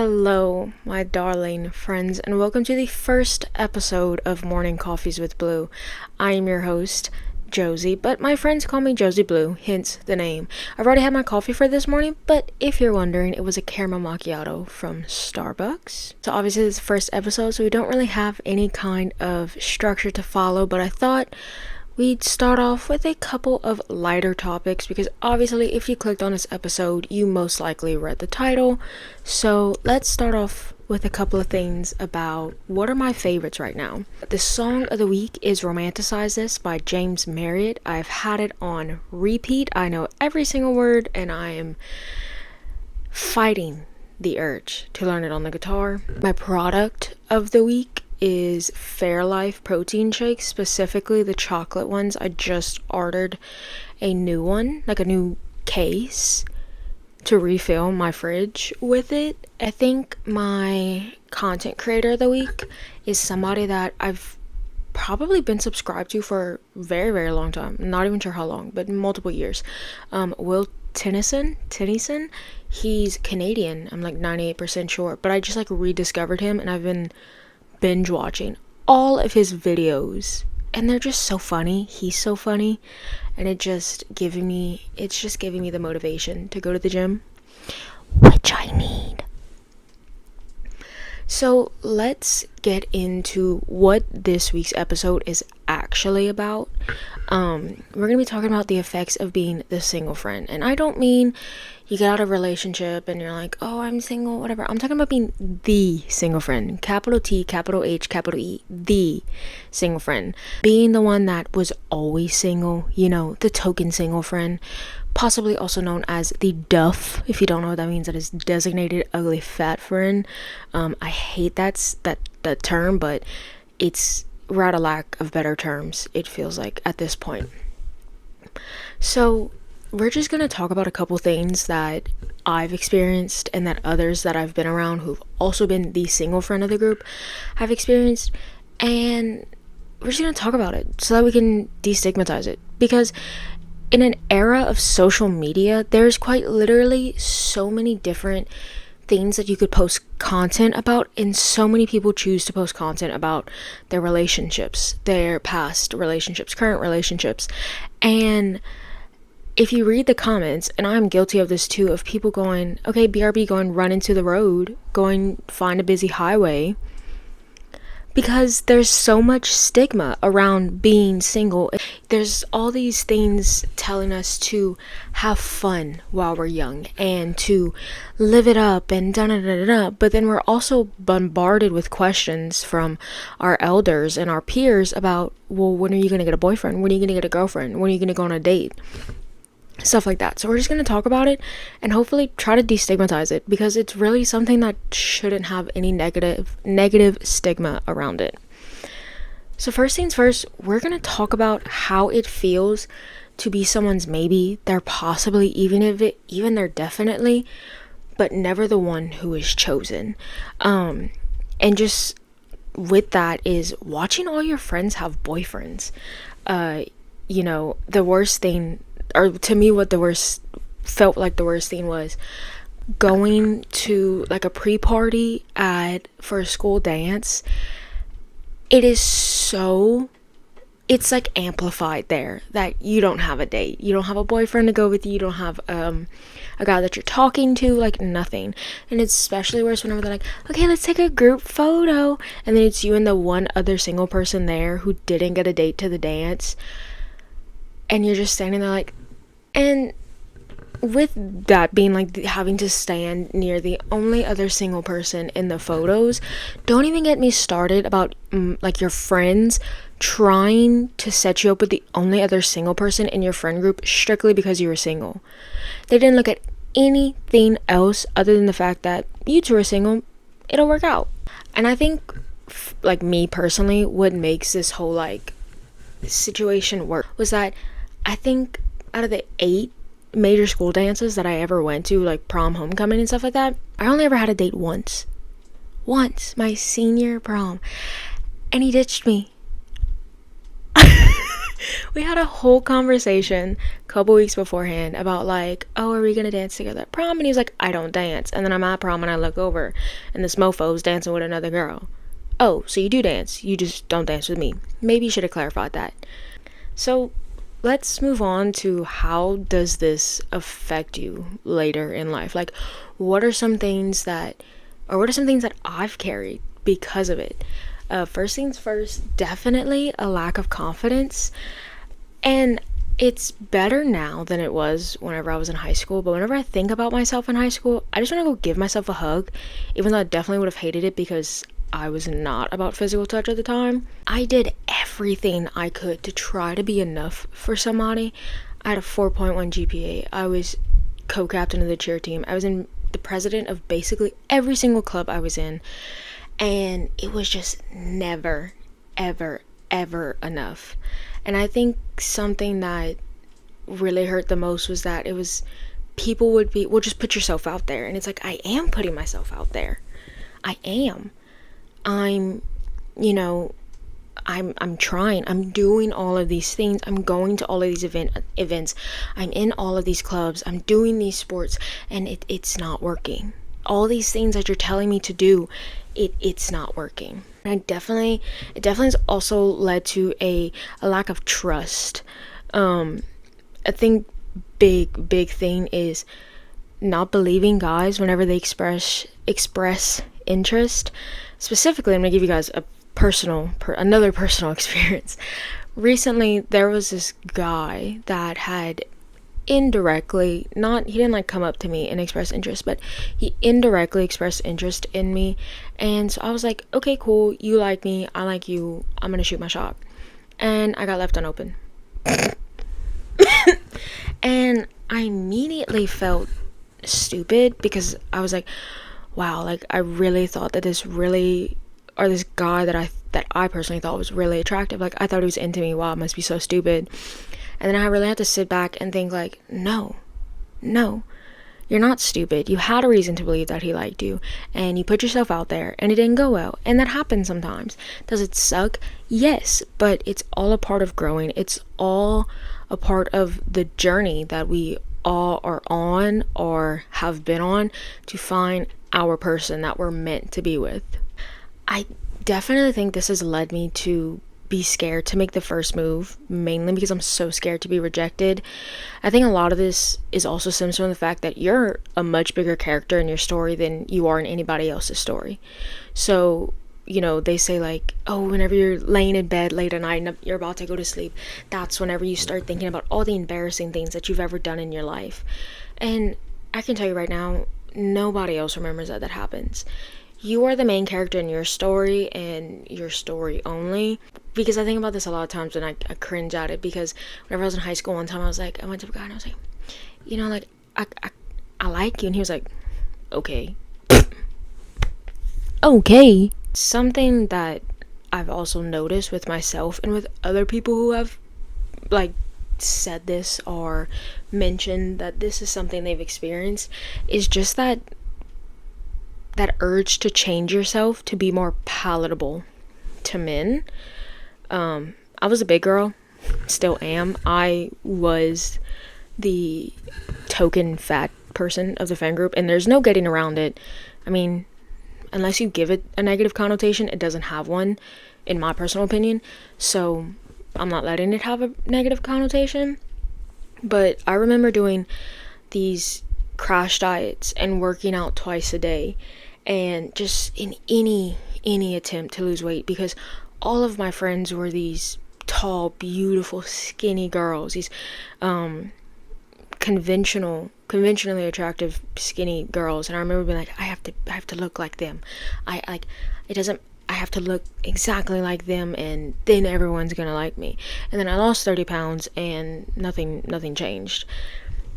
Hello, my darling friends, and welcome to the first episode of Morning Coffees with Blue. I am your host, Josie, but my friends call me Josie Blue, hence the name. I've already had my coffee for this morning, but if you're wondering, it was a caramel macchiato from Starbucks. So obviously this is the first episode, so we don't really have any kind of structure to follow, but I thought we'd start off with a couple of lighter topics because obviously if you clicked on this episode, you most likely read the title. So let's start off with a couple of things about what are my favorites right now. The song of the week is Romanticize This by James Marriott. I've had it on repeat. I know every single word and I am fighting the urge to learn it on the guitar. My product of the week is Fairlife protein shakes, specifically the chocolate ones. I just ordered a new one, like a new case to refill my fridge with it. I think my content creator of the week is somebody that I've probably been subscribed to for a very, very long time. Not even sure how long, but multiple years. Will Tennyson, he's Canadian. I'm like 98% sure, but I just like rediscovered him and I've been binge watching all of his videos and they're just so funny. He's so funny and it's just giving me the motivation to go to the gym, which I need. So let's get into what this week's episode is actually about. We're gonna be talking about the effects of being the single friend, and I don't mean you get out of a relationship and you're like, oh, I'm single, whatever. I'm talking about being the single friend, capital T, capital H, capital E, the single friend. Being the one that was always single, the token single friend, possibly also known as the duff. If you don't know what that means, that is designated ugly fat friend. I hate that term, but we're at a lack of better terms, it feels like at this point. So we're just going to talk about a couple things that I've experienced and that others that I've been around who've also been the single friend of the group have experienced, and we're just going to talk about it so that we can destigmatize it. Because in an era of social media, there's quite literally so many different things that you could post content about, and so many people choose to post content about their relationships, their past relationships, current relationships. And if you read the comments, and I'm guilty of this too, of people going, okay, BRB, going run into the road, going find a busy highway, because there's so much stigma around being single. There's all these things telling us to have fun while we're young and to live it up and da-da-da-da-da. But then we're also bombarded with questions from our elders and our peers about, well, when are you going to get a boyfriend? When are you going to get a girlfriend? When are you going to go on a date? Stuff like that. So we're just going to talk about it and hopefully try to destigmatize it, because it's really something that shouldn't have any negative stigma around it. So first things first, we're going to talk about how it feels to be someone's maybe, they're possibly, even they're definitely, but never the one who is chosen. And just with that is watching all your friends have boyfriends. The worst thing, or to me what felt like the worst thing was going to like a pre-party for a school dance. It's like amplified there that you don't have a date, you don't have a boyfriend to go with you don't have a guy that you're talking to, like nothing. And it's especially worse whenever they're like, okay, let's take a group photo, and then it's you and the one other single person there who didn't get a date to the dance, and you're just standing there like, and with that being like having to stand near the only other single person in the photos, don't even get me started about like your friends trying to set you up with the only other single person in your friend group strictly because you were single. They didn't look at anything else other than the fact that you two are single, it'll work out. And I think like me personally, what makes this whole like situation work was that I think out of the 8 major school dances that I ever went to, like prom, homecoming and stuff like that, I only ever had a date once, my senior prom, and he ditched me. We had a whole conversation a couple weeks beforehand about like, oh, are we gonna dance together at prom? And he was like, I don't dance. And then I'm at prom and I look over and this mofo's dancing with another girl. Oh, so you do dance, you just don't dance with me. Maybe you should have clarified that. So let's move on to how does this affect you later in life? Like, what are some things that, or what are some things that I've carried because of it? First things first, definitely a lack of confidence. And it's better now than it was whenever I was in high school. But whenever I think about myself in high school, I just want to go give myself a hug, even though I definitely would have hated it because I was not about physical touch at the time. I did everything I could to try to be enough for somebody. I had a 4.1 GPA. I was co-captain of the cheer team. I was in the president of basically every single club I was in. And it was just never, ever, ever enough. And I think something that really hurt the most was that it was people would be, well, just put yourself out there. And it's like, I am putting myself out there. I am. I'm, you know, I'm trying. I'm doing all of these things. I'm going to all of these events. I'm in all of these clubs. I'm doing these sports, and it's not working. All these things that you're telling me to do, it's not working. And it definitely has also led to a lack of trust. I think big thing is not believing guys whenever they express interest. Specifically, I'm gonna give you guys another personal experience. Recently, there was this guy that had indirectly, he didn't like come up to me and express interest, but he indirectly expressed interest in me. And so I was like, okay, cool, you like me, I like you, I'm gonna shoot my shot. And I got left unopened. And I immediately felt stupid because I was like, wow, like I really thought that this guy that I personally thought was really attractive, like I thought he was into me. Wow, it must be so stupid. And then I really had to sit back and think like, no, you're not stupid. You had a reason to believe that he liked you, and you put yourself out there and it didn't go well. And that happens sometimes. Does it suck? Yes, but it's all a part of growing. It's all a part of the journey that we all are on or have been on to find our person that we're meant to be with. I definitely think this has led me to be scared to make the first move, mainly because I'm so scared to be rejected. I think a lot of this is also stems from the fact that you're a much bigger character in your story than you are in anybody else's story. So, they say like, oh, whenever you're laying in bed late at night and you're about to go to sleep, that's whenever you start thinking about all the embarrassing things that you've ever done in your life. And I can tell you right now, nobody else remembers that happens. You are the main character in your story and your story only. Because I think about this a lot of times and I cringe at it, because whenever I was in high school one time, I went to a guy and I was like, I like you. And he was like, okay. Okay. Something that I've also noticed with myself and with other people who have like said this or mentioned that this is something they've experienced is just that urge to change yourself to be more palatable to men. I was a big girl, still am. I was the token fat person of the friend group, and there's no getting around it. I mean, unless you give it a negative connotation, it doesn't have one, in my personal opinion. So I'm not letting it have a negative connotation. But I remember doing these crash diets and working out twice a day, and just in any attempt to lose weight, because all of my friends were these tall, beautiful, skinny girls, these conventionally attractive skinny girls. And I remember being like, I have to look like them. I have to look exactly like them, and then everyone's gonna like me. And then I lost 30 pounds and nothing changed.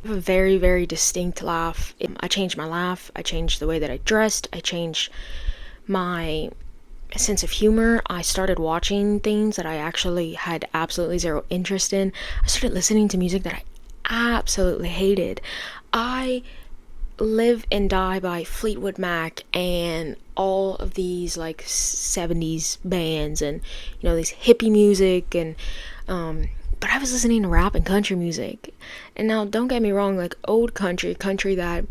I have a very, very distinct laugh. I changed my laugh. I changed the way that I dressed. I changed my sense of humor. I started watching things that I actually had absolutely zero interest in. I started listening to music that I absolutely hated. I live and die by Fleetwood Mac and all of these like 70s bands, and these hippie music, and but I was listening to rap and country music. And now, don't get me wrong, like old country that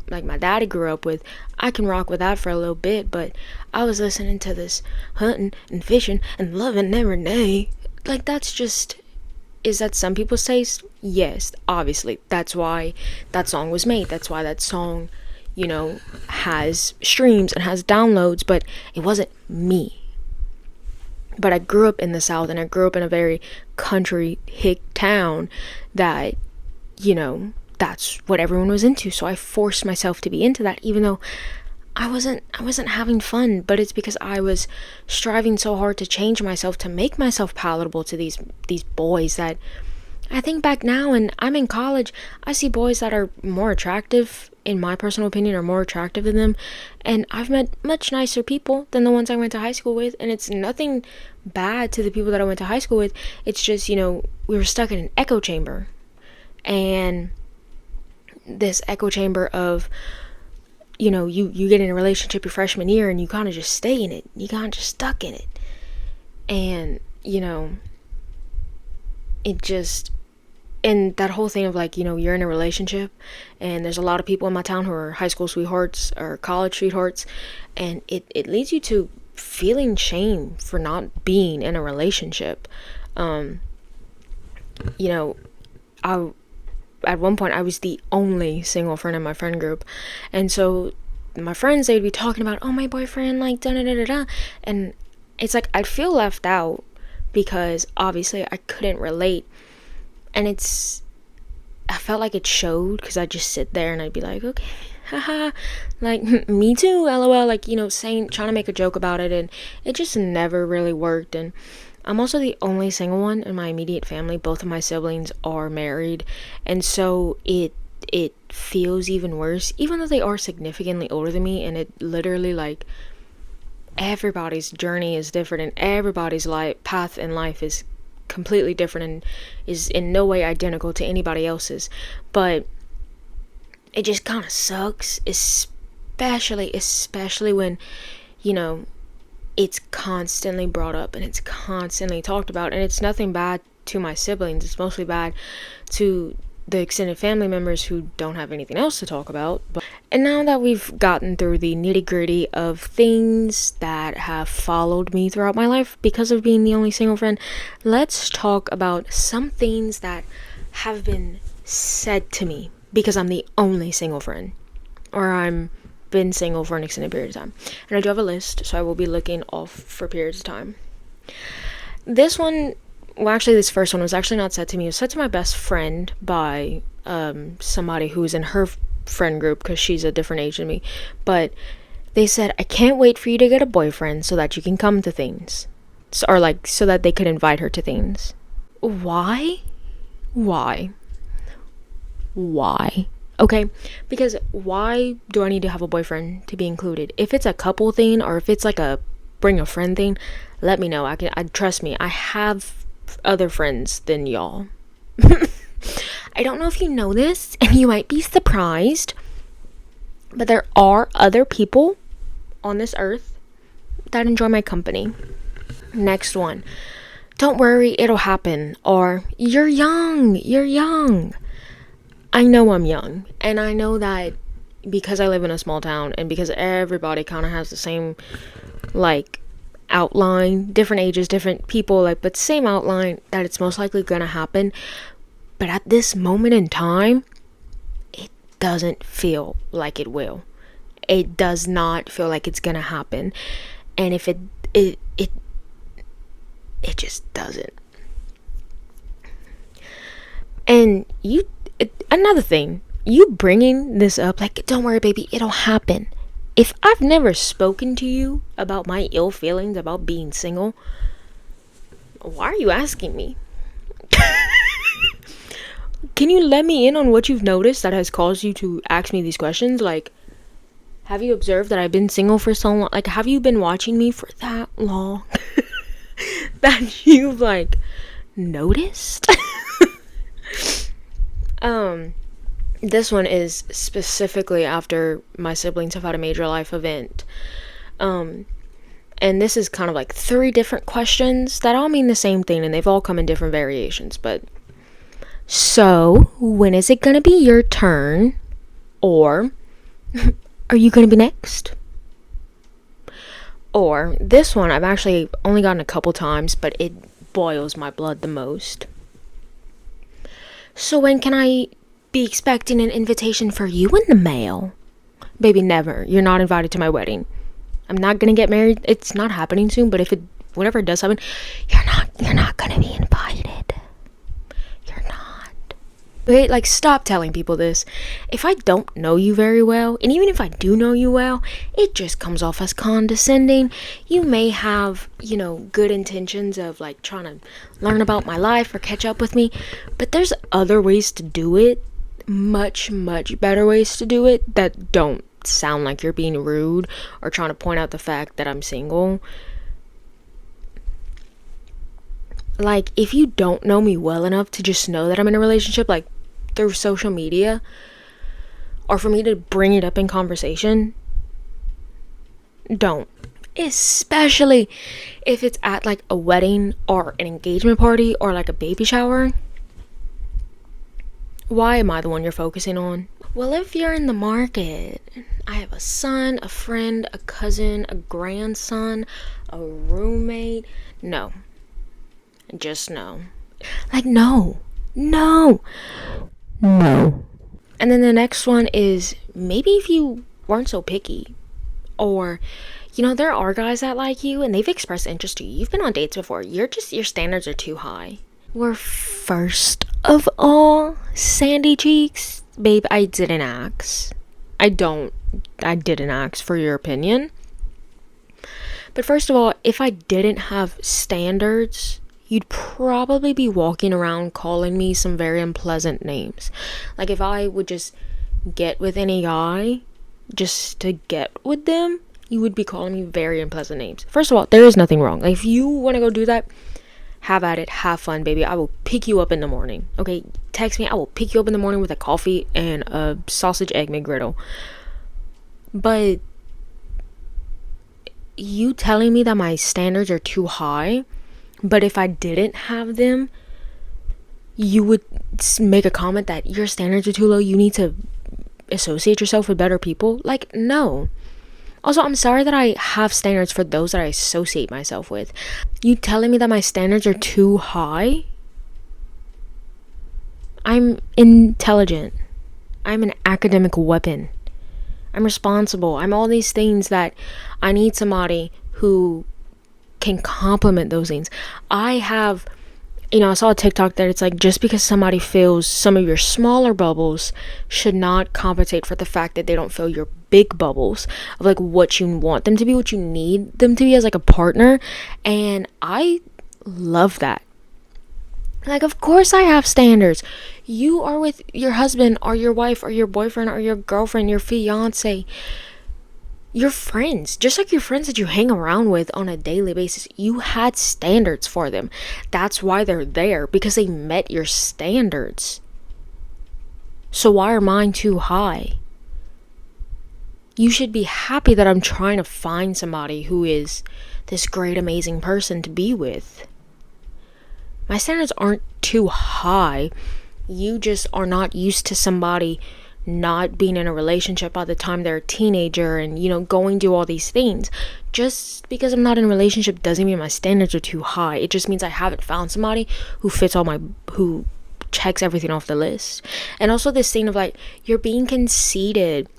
like my daddy grew up with, I can rock with that for a little bit, but I was listening to this hunting and fishing and loving every day. Like, that's just, is that some people's taste? Yes, obviously. That's why that song was made. That's why that song, has streams and has downloads, but it wasn't me. But I grew up in the South, and I grew up in a very country hick town that, that's what everyone was into. So I forced myself to be into that, even though I wasn't having fun. But it's because I was striving so hard to change myself, to make myself palatable to these boys that I think back now, and I'm in college, I see boys that are more attractive, in my personal opinion, are more attractive than them. And I've met much nicer people than the ones I went to high school with. And it's nothing bad to the people that I went to high school with. It's just, we were stuck in an echo chamber. And this echo chamber of, you get in a relationship your freshman year and you kind of just stay in it. You kind of just stuck in it. And, it just, and that whole thing of like, you're in a relationship and there's a lot of people in my town who are high school sweethearts or college sweethearts, and it leads you to feeling shame for not being in a relationship. I at one point I was the only single friend in my friend group, and so my friends, they'd be talking about, oh, my boyfriend, like da da da da da, and it's like I'd feel left out because obviously I couldn't relate. And I felt like it showed because I'd just sit there and I'd be like, okay, haha, like, me too, lol, like, trying to make a joke about it, and it just never really worked. And I'm also the only single one in my immediate family. Both of my siblings are married, and so it feels even worse, even though they are significantly older than me, and it literally, like, everybody's journey is different, and everybody's path in life is completely different and is in no way identical to anybody else's. But it just kind of sucks, especially when it's constantly brought up and it's constantly talked about. And it's nothing bad to my siblings, it's mostly bad to the extended family members who don't have anything else to talk about. And now that we've gotten through the nitty-gritty of things that have followed me throughout my life because of being the only single friend, let's talk about some things that have been said to me because I'm the only single friend, or I'm been single for an extended period of time. And I do have a list, so I will be looking off for periods of time. This first one was actually not said to me. It was said to my best friend by somebody who was in her friend group because she's a different age than me. But they said, I can't wait for you to get a boyfriend so that you can come to things. So that they could invite her to things. Why? Okay, because why do I need to have a boyfriend to be included? If it's a couple thing, or if it's like a bring a friend thing, let me know. I trust me, I have other friends than y'all. I don't know if you know this, and you might be surprised, but there are other people on this earth that enjoy my company. Next one. Don't worry, it'll happen. Or, you're young. I know I'm young, and I know that because I live in a small town, and because everybody kind of has the same, like, outline, different ages, different people, like, but same outline, that it's most likely gonna happen. But at this moment in time, it doesn't feel like it will. It does not feel like it's gonna happen. And if it just doesn't. And another thing, you bringing this up, like, don't worry, baby, it'll happen. If I've never spoken to you about my ill feelings about being single, why are you asking me? Can you let me in on what you've noticed that has caused you to ask me these questions? Like, have you observed that I've been single for so long? Like, have you been watching me for that long that you've, like, noticed? This one is specifically after my siblings have had a major life event. And this is kind of like 3 different questions that all mean the same thing, and they've all come in different variations. But so, when is it gonna be your turn? Or, are you gonna be next? Or, this one I've actually only gotten a couple times, but it boils my blood the most. So, when can I be expecting an invitation for you in the mail? Baby, never. You're not invited to my wedding. I'm not gonna get married. It's not happening soon, but whenever it does happen, you're not gonna be invited. You're not. Wait, like, stop telling people this. If I don't know you very well, and even if I do know you well, it just comes off as condescending. You may have, good intentions of, like, trying to learn about my life or catch up with me, but there's other ways to do it, much, much better ways to do it, that don't sound like you're being rude or trying to point out the fact that I'm single. Like, if you don't know me well enough to just know that I'm in a relationship, like, through social media, or for me to bring it up in conversation, don't. Especially if it's at, like, a wedding or an engagement party or, like, a baby shower. Why am I the one you're focusing on? Well, if you're in the market, I have a son, a friend, a cousin, a grandson, a roommate. No. Just no. Like, no. No. No. And then the next one is, maybe if you weren't so picky. Or, there are guys that like you and they've expressed interest to you. You've been on dates before. Your standards are too high. Well, first of all, Sandy Cheeks, babe, I didn't ask. I didn't ask for your opinion. But first of all, if I didn't have standards, you'd probably be walking around calling me some very unpleasant names. Like, if I would just get with any guy just to get with them, you would be calling me very unpleasant names. First of all, there is nothing wrong. Like, if you want to go do that, have at it, have fun, baby. I will pick you up in the morning. Okay, text me. I will pick you up in the morning with a coffee and a sausage egg McGriddle. But you telling me that my standards are too high, but if I didn't have them, you would make a comment that your standards are too low, you need to associate yourself with better people? Like, no. Also, I'm sorry that I have standards for those that I associate myself with. You telling me that my standards are too high? I'm intelligent. I'm an academic weapon. I'm responsible. I'm all these things that I need somebody who can complement those things. I saw a TikTok that it's like, just because somebody fills some of your smaller bubbles should not compensate for the fact that they don't fill your big bubbles of, like, what you want them to be, what you need them to be as, like, a partner. And I love that. Like, of course I have standards. You are with your husband or your wife or your boyfriend or your girlfriend, your fiance, your friends, just like your friends that you hang around with on a daily basis. You had standards for them. That's why they're there, because they met your standards. So why are mine too high? You should be happy that I'm trying to find somebody who is this great, amazing person to be with. My standards aren't too high. You just are not used to somebody not being in a relationship by the time they're a teenager and, going to all these things. Just because I'm not in a relationship doesn't mean my standards are too high. It just means I haven't found somebody who who checks everything off the list. And also this thing of, like, you're being conceited.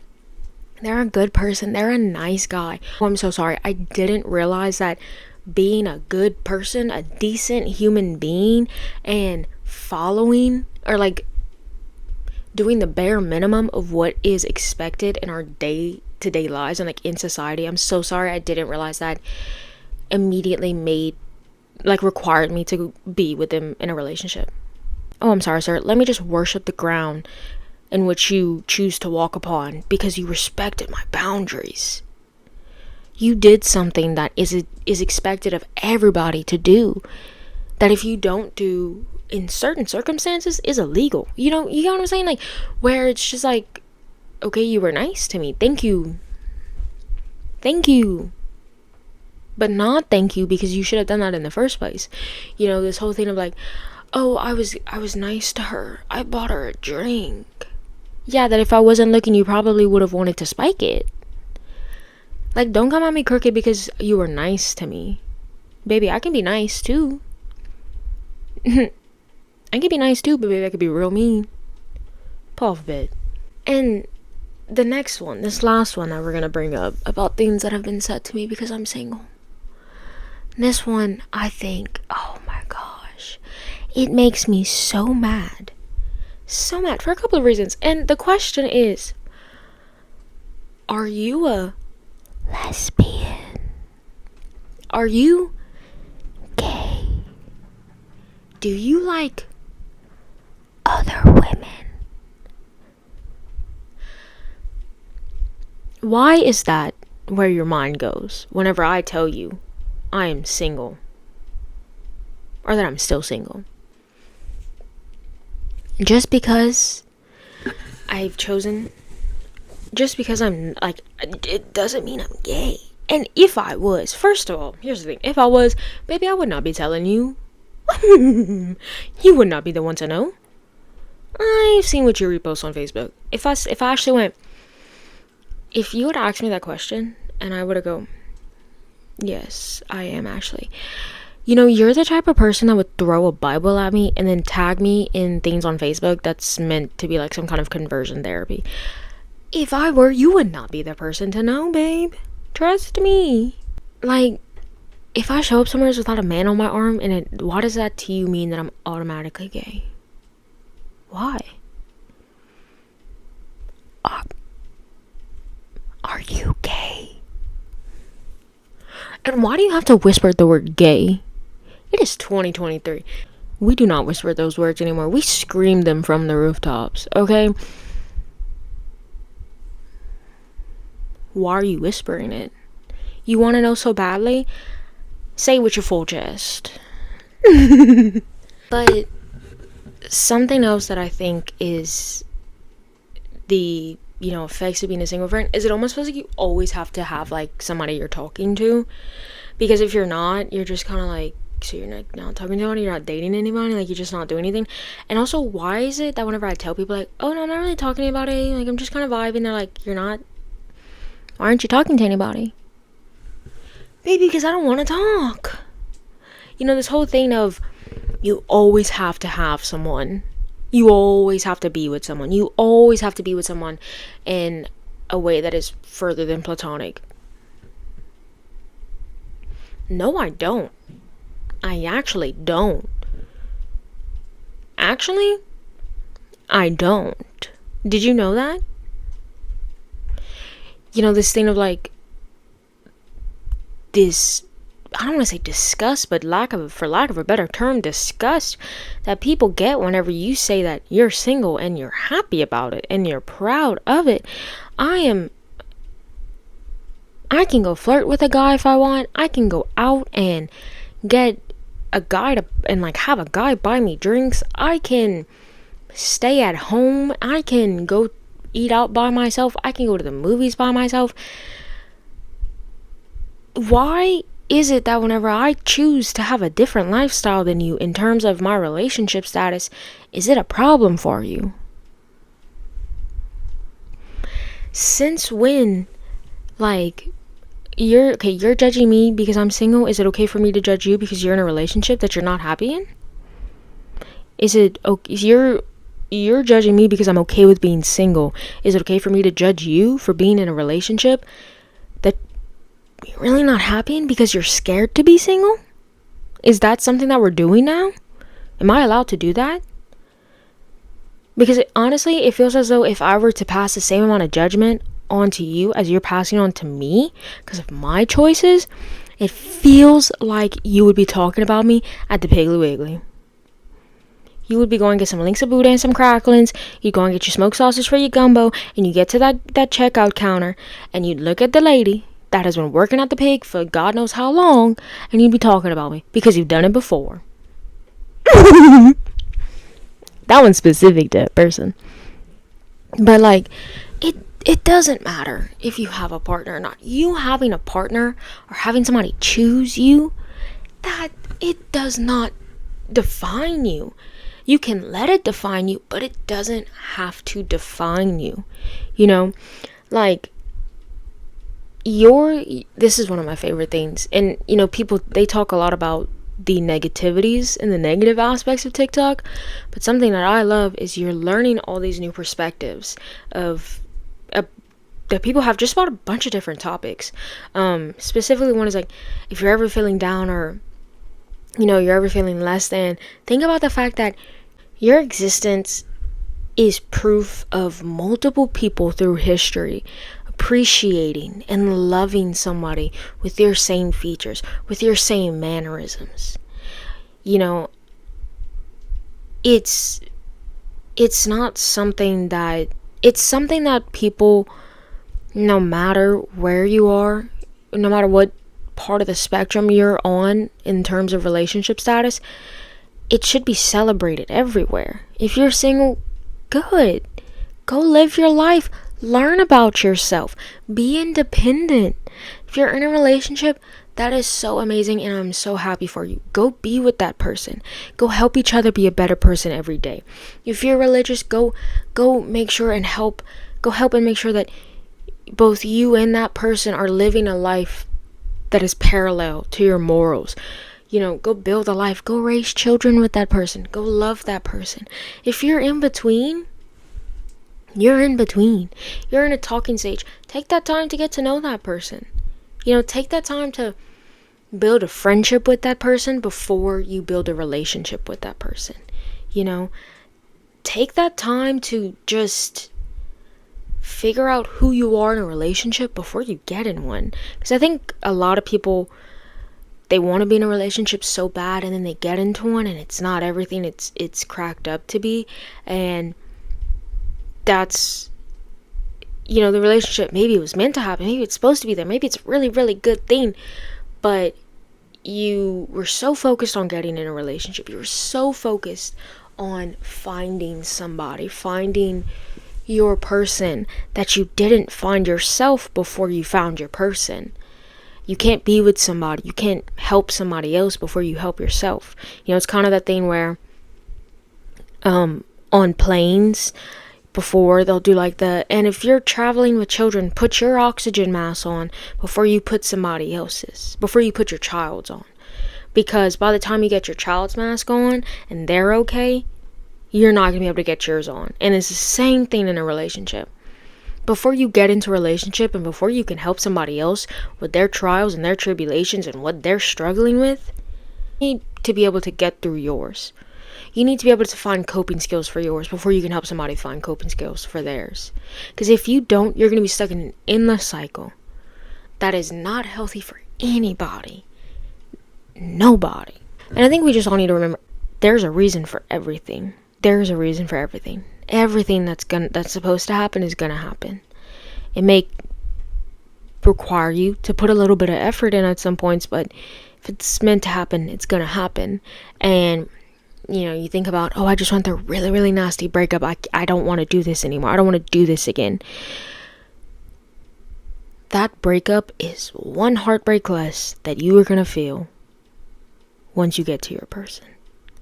They're a good person. They're a nice guy. Oh, I'm so sorry. I didn't realize that being a good person, a decent human being, and following, or, like, doing the bare minimum of what is expected in our day-to-day lives and, like, in society. I'm so sorry. I didn't realize that immediately required me to be with them in a relationship. Oh, I'm sorry, sir. Let me just worship the ground in which you choose to walk upon, because you respected my boundaries. You did something that is expected of everybody to do, that if you don't do in certain circumstances is illegal. You know what I'm saying? Like, where it's just like, okay, you were nice to me. Thank you. but not thank you because you should have done that in the first place. This whole thing of like, oh, I was nice to her, I bought her a drink. Yeah, that if I wasn't looking, you probably would have wanted to spike it. Like, don't come at me crooked because you were nice to me. Baby, I can be nice too. I can be nice too, but baby, I could be real mean. Pull off a bit. And the next one, this last one that we're gonna bring up about things that have been said to me because I'm single. This one, I think, oh my gosh, it makes me so mad. So mad for a couple of reasons. And the question is, are you a lesbian? Are you gay? Do you like other women? Why is that where your mind goes whenever I tell you I am single? Or that I'm still single? Just because I've chosen, just because I'm like, it doesn't mean I'm gay. And if I was, first of all, here's the thing. If I was, baby, I would not be telling you. You would not be the one to know. I've seen what you repost on Facebook. If I actually went, if you would ask me that question and I would have go, yes, I am actually. You're the type of person that would throw a Bible at me and then tag me in things on Facebook that's meant to be like some kind of conversion therapy. If I were, you would not be the person to know, babe. Trust me. Like, if I show up somewhere without a man on my arm, why does that to you mean that I'm automatically gay? Why? Are you gay? And why do you have to whisper the word gay? It is 2023. We do not whisper those words anymore. We scream them from the rooftops, okay? Why are you whispering it? You want to know so badly? Say it with your full chest. But something else that I think is the effects of being a single friend is it almost feels like you always have to have like somebody you're talking to, because if you're not, you're just kind of like, so you're not talking to anyone, you're not dating anybody, like you're just not doing anything. And also, why is it that whenever I tell people like, oh no, I'm not really talking to anybody, like I'm just kind of vibing, they're like, you're not, why aren't you talking to anybody? Baby, because I don't want to talk. This whole thing of you always have to have someone. You always have to be with someone. You always have to be with someone in a way that is further than platonic. No, I don't. I actually don't. Actually, I don't. Did you know that? This thing of like, this, I don't want to say disgust, but for lack of a better term, disgust that people get whenever you say that you're single and you're happy about it and you're proud of it. I can go flirt with a guy if I want. I can go out and get a guy and like have a guy buy me drinks. I can stay at home. I can go eat out by myself. I can go to the movies by myself. Why is it that whenever I choose to have a different lifestyle than you in terms of my relationship status, is it a problem for you? Since when, like, you're judging me because I'm single? Is it okay for me to judge you because you're in a relationship that you're not happy in? Is it okay? You're judging me because I'm okay with being single. Is it okay for me to judge you for being in a relationship that you're really not happy in because you're scared to be single? Is that something that we're doing now? Am I allowed to do that? Because honestly, it feels as though if I were to pass the same amount of judgment onto you as you're passing on to me because of my choices, it feels like you would be talking about me at the Piggly Wiggly. You would be going to get some links of Buddha and some cracklings. You'd go and get your smoked sausage for your gumbo, and you get to that checkout counter, and you'd look at the lady that has been working at the pig for God knows how long, and you'd be talking about me because you've done it before. That one's specific to that person. But like, it doesn't matter if you have a partner or not. You having a partner or having somebody choose you, that it does not define you. You can let it define you, but it doesn't have to define you. You know, like this is one of my favorite things. And people, they talk a lot about the negativities and the negative aspects of TikTok, but something that I love is you're learning all these new perspectives of that people have just about a bunch of different topics. Specifically, one is like, if you're ever feeling down, or you're ever feeling less than, think about the fact that your existence is proof of multiple people through history appreciating and loving somebody with your same features, with your same mannerisms. It's not something that, it's something that people, no matter where you are, no matter what part of the spectrum you're on in terms of relationship status, it should be celebrated everywhere. If you're single, good. Go live your life. Learn about yourself. Be independent. If you're in a relationship, that is so amazing, and I'm so happy for you. Go be with that person. Go help each other be a better person every day. If you're religious, go make sure and help. Go help and make sure that both you and that person are living a life that is parallel to your morals. Go build a life. Go raise children with that person. Go love that person. If you're in between, you're in between. You're in a talking stage. Take that time to get to know that person. Take that time to build a friendship with that person before you build a relationship with that person. Take that time to just figure out who you are in a relationship before you get in one. Because I think a lot of people, they want to be in a relationship so bad, and then they get into one and it's not everything it's cracked up to be. And that's, the relationship, maybe it was meant to happen, maybe it's supposed to be there, maybe it's a really, really good thing, but you were so focused on getting in a relationship, you were so focused on finding somebody, finding your person, that you didn't find yourself before you found your person. You can't be with somebody, you can't help somebody else before you help yourself. It's kind of that thing where on planes, before they'll do like and if you're traveling with children, put your oxygen mask on before you put somebody else's, before you put your child's on. Because by the time you get your child's mask on and they're okay, you're not going to be able to get yours on. And it's the same thing in a relationship. Before you get into a relationship and before you can help somebody else with their trials and their tribulations and what they're struggling with, you need to be able to get through yours. You need to be able to find coping skills for yours before you can help somebody find coping skills for theirs. Because if you don't, you're going to be stuck in an endless cycle that is not healthy for anybody. Nobody. And I think we just all need to remember, there's a reason for everything. There's a reason for everything. Everything that's supposed to happen is gonna happen. It may require you to put a little bit of effort in at some points, but if it's meant to happen, it's gonna happen. And you think about, I just went through a really, really nasty breakup. I don't want to do this anymore. I don't want to do this again. That breakup is one heartbreak less that you are gonna feel once you get to your person.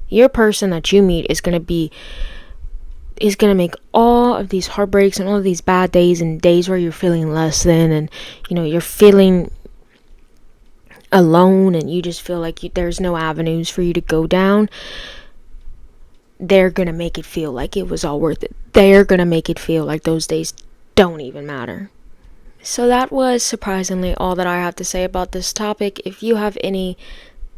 Your person that you meet is going to make all of these heartbreaks and all of these bad days and days where you're feeling less than, and you're feeling alone and you just feel like there's no avenues for you to go down. They're going to make it feel like it was all worth it. They're going to make it feel like those days don't even matter. So that was surprisingly all that I have to say about this topic. If you have any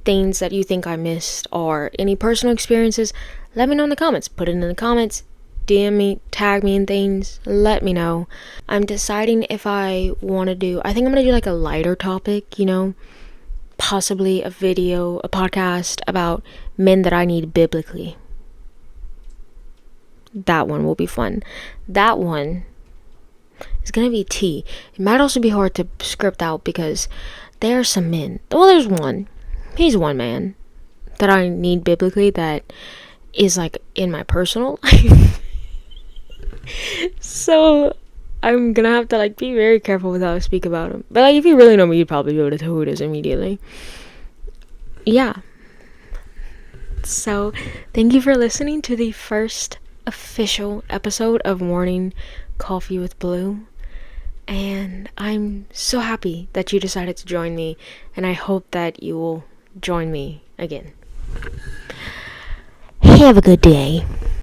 things that you think I missed or any personal experiences, let me know in the comments. Put it in the comments, DM me, tag me in things, let me know. I'm deciding if I want to do, I think I'm going to do like a lighter topic, possibly a video, a podcast about men that I need biblically. That one will be fun. That one is going to be tea. It might also be hard to script out because there are some men. Well, there's one. He's one man that I need biblically that is like in my personal life. So I'm gonna have to like be very careful with how I speak about him. But like, if you really know me, you'd probably be able to tell who it is immediately. Yeah. So, thank you for listening to the first official episode of Morning Coffee with Blue. And I'm so happy that you decided to join me, and I hope that you will join me again. Have a good day.